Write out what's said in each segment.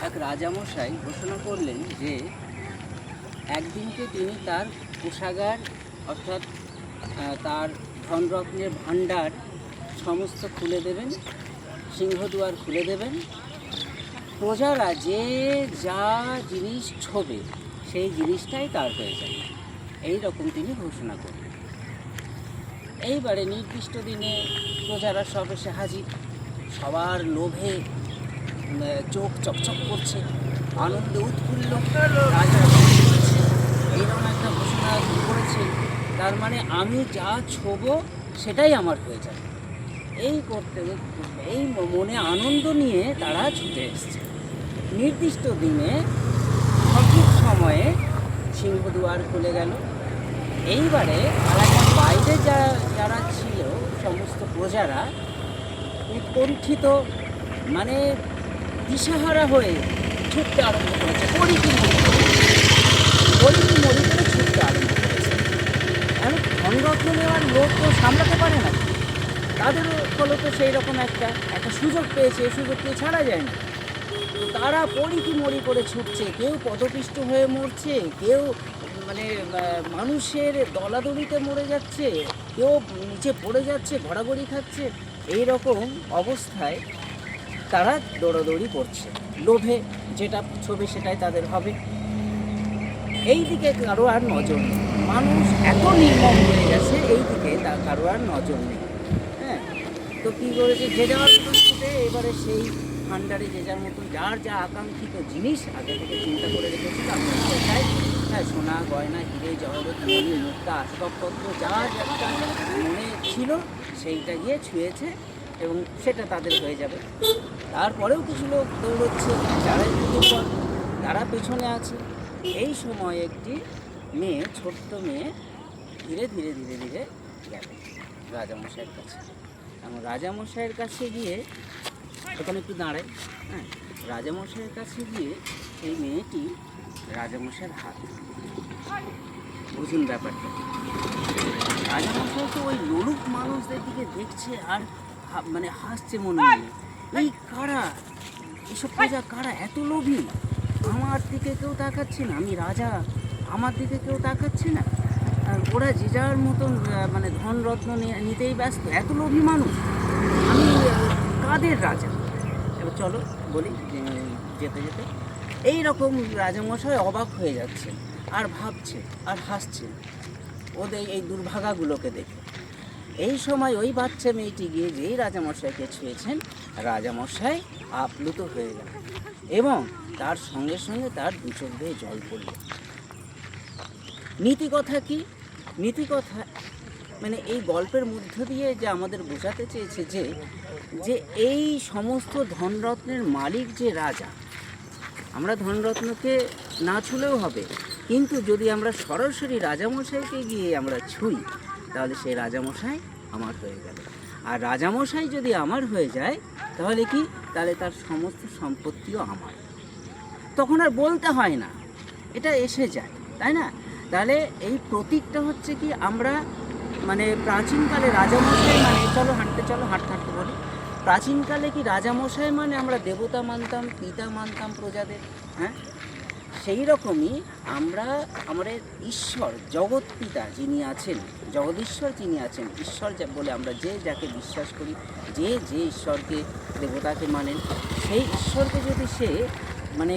এক রাজামশাই ঘোষণা করলেন যে একদিনকে তিনি তার কোষাগার অর্থাৎ তার ধনরত্নের ভাণ্ডার সমস্ত খুলে দেবেন, সিংহদুয়ার খুলে দেবেন। প্রজারা যে যা জিনিস ছোবে সেই জিনিসটাই তার হয়ে যাবে, এই রকম তিনি ঘোষণা করলেন। এইবারে নির্দিষ্ট দিনে প্রজারা সব এসে হাজির, সবার লোভে চোখ চকচক করছে, আনন্দে উৎফুল্ল। রাজা এইরকম একটা ঘোষণা করেছেন, তার মানে আমি যা ছোবো সেটাই আমার হয়ে যাবে। এই করতে এই মনে আনন্দ নিয়ে তারা ছুটে এসছে। নির্দিষ্ট দিনে সঠিক সময়ে সিংহদুয়ার খুলে গেল। এইবারে এলাকার বাইরে যারা ছিল সমস্ত প্রজারা উৎকণ্ঠিত, মানে দিশাহারা হয়ে ছুটতে আরম্ভ করেছে, পরিকি মরি করে ছুটতে আরম্ভ করেছে। এখন ধনরত্ন নেওয়ার লোক তো সামলাতে পারে না, তাদেরও ফলে তো সেই রকম একটা সুযোগ পেয়েছে, এই সুযোগকে ছাড়া যায় না। তো তারা পরিকি মরি করে ছুটছে, কেউ পদপিষ্ট হয়ে মরছে, কেউ মানে মানুষের দলাদলিতে মরে যাচ্ছে, কেউ নিচে পড়ে যাচ্ছে, গড়াগড়ি খাচ্ছে। এই রকম অবস্থায় তারা দৌড়াদৌড়ি করছে, লোভে যেটা ছবি সেটাই তাদের হবে। এই দিকে কারো আর নজর নেই, মানুষ এত নির্মম হয়ে গেছে, এই দিকে তার কারো আর নজর নেই। হ্যাঁ, তো কী করেছে, যে যাওয়ার মতন ছুটে এবারে সেই ভাণ্ডারে যে যার মতন যার যা আকাঙ্ক্ষিত জিনিস আগে থেকে চিন্তা করে রেখেছিল, আপনার চাই, হ্যাঁ, সোনা গয়না হিরে জহরত মণি মুক্তা আসবাবপত্র যা একটা মনে ছিল সেইটা গিয়ে ছুঁয়েছে এবং সেটা তাদের হয়ে যাবে। তারপরেও কিছু লোক দৌড়চ্ছে, যারা দুর্বল তারা পেছনে আছে। এই সময় একটি মেয়ে, ছোট্ট মেয়ে, ধীরে ধীরে ধীরে ধীরে গেল রাজামশাইয়ের কাছে। এবং রাজামশাইয়ের কাছে গিয়ে ওখানে একটু দাঁড়ায়, হ্যাঁ, রাজামশাইয়ের কাছে গিয়ে এই মেয়েটি রাজামশাইয়ের হাত, বুঝুন ব্যাপারটা। রাজামশাই তো ওই লোলুপ মানুষদের দিকে দেখছে আর মানে হাসছে মনে মনে, এই কারা, এসব প্রজা কারা এত লোভী, আমার দিকে কেউ তাকাচ্ছে না, আমি রাজা, আমার দিকে কেউ তাকাচ্ছে না, ওরা যে যার মতন মানে ধনরত্ন নিতেই ব্যস্ত, এত লোভী মানুষ, আমি কাদের রাজা? এবার চলো বলি, যেতে যেতে এই রকম রাজামশাই অবাক হয়ে যাচ্ছে আর ভাবছে আর হাসছে ওদের এই দুর্ভাগাগুলোকে দেখে। এই সময় ওই বাচ্চা মেয়েটি গিয়ে যেই রাজামশাইকে ছুঁয়েছেন, রাজামশাই আপ্লুত হয়ে গেল এবং তার সঙ্গে সঙ্গে তার দু চোখ দিয়ে জল পড়ল। নীতিকথা কি? নীতিকথা মানে এই গল্পের মধ্য দিয়ে যে আমাদের বোঝাতে চেয়েছে যে এই সমস্ত ধনরত্নের মালিক যে রাজা, আমরা ধনরত্নকে না ছুঁলেও হবে, কিন্তু যদি আমরা সরাসরি রাজামশাইকে গিয়ে আমরা ছুঁই তাহলে সেই রাজামশাই আমার হয়ে গেল। আর রাজামশাই যদি আমার হয়ে যায় তাহলে কি, তাহলে তার সমস্ত সম্পত্তিও আমার, তখন আর বলতে হয় না, এটা এসে যায়, তাই না? তাহলে এই প্রতীকটা হচ্ছে কি, আমরা মানে প্রাচীনকালে রাজামশাই মানে, চলো হাঁটতে হাঁটতে বলি, প্রাচীনকালে কি রাজামশাই মানে আমরা দেবতা মানতাম, পিতা মানতাম প্রজাদের, হ্যাঁ, সেই রকমই আমরা আমাদের ঈশ্বর জগৎ পিতা যিনি আছেন, জগদীশ্বর যিনি আছেন, ঈশ্বর বলে আমরা যে যাকে বিশ্বাস করি, যে ঈশ্বরকে দেবতাকে মানেন, সেই ঈশ্বরকে যদি সে মানে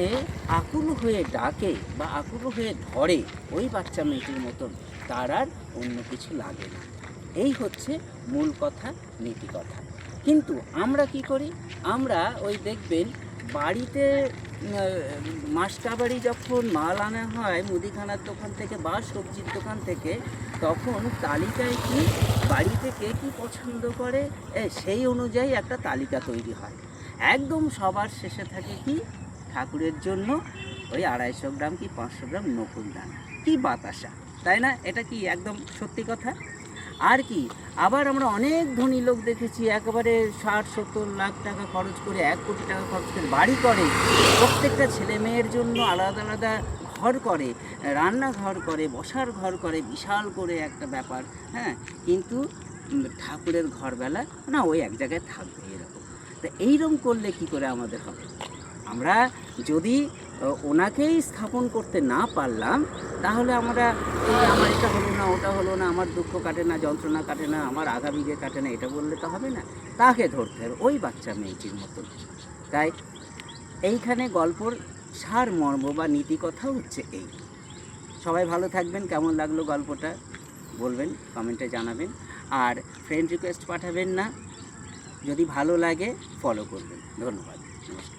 আকুল হয়ে ডাকে বা আকুল হয়ে ধরে ওই বাচ্চা মেয়েটির মতন, তার আর অন্য কিছু লাগে না। এই হচ্ছে মূল কথা, নীতি কথা। কিন্তু আমরা কি করি, আমরা ওই দেখবেন বাড়িতে মাসকাবারি যখন মাল আনা হয় মুদিখানার দোকান থেকে বা সবজির দোকান থেকে, তখন তালিকায় কি বাড়িতে কে কী পছন্দ করে সেই অনুযায়ী একটা তালিকা তৈরি হয়। একদম সবার শেষে থাকে কি, ঠাকুরের জন্য ওই 250 গ্রাম কি 500 গ্রাম নকুল দানা কি বাতাসা, তাই না? এটা কি একদম সত্যি কথা। আর কি, আবার আমরা অনেক ধনী লোক দেখেছি একেবারে 60-70 লাখ টাকা খরচ করে, 1 কোটি টাকা খরচ করে বাড়ি করে, প্রত্যেকটা ছেলে মেয়ের জন্য আলাদা আলাদা ঘর করে, রান্নাঘর করে, বসার ঘর করে, বিশাল করে একটা ব্যাপার, হ্যাঁ, কিন্তু ঠাকুরের ঘরবেলা না, ওই এক জায়গায় থাকবে এরকম। তো এইরকম করলে কি করে আমাদের হবে? আমরা যদি ওনাকেই স্থাপন করতে না পারলাম, তাহলে আমরা এই আমার এটা হলো না, ওটা হলো না, আমার দুঃখ কাটে না, যন্ত্রণা কাটে না, আমার আগামীকে কাটে না, এটা বললে তো হবে না। তাকে ধরতে হবে ওই বাচ্চা মেয়েটির মতন। তাই এইখানে গল্পর সারমর্ম বা নীতি কথা হচ্ছে এই। সবাই ভালো থাকবেন। কেমন লাগলো গল্পটা বলবেন, কমেন্টে জানাবেন। আর ফ্রেন্ড রিকোয়েস্ট পাঠাবেন না। যদি ভালো লাগে ফলো করবেন। ধন্যবাদ, নমস্কার।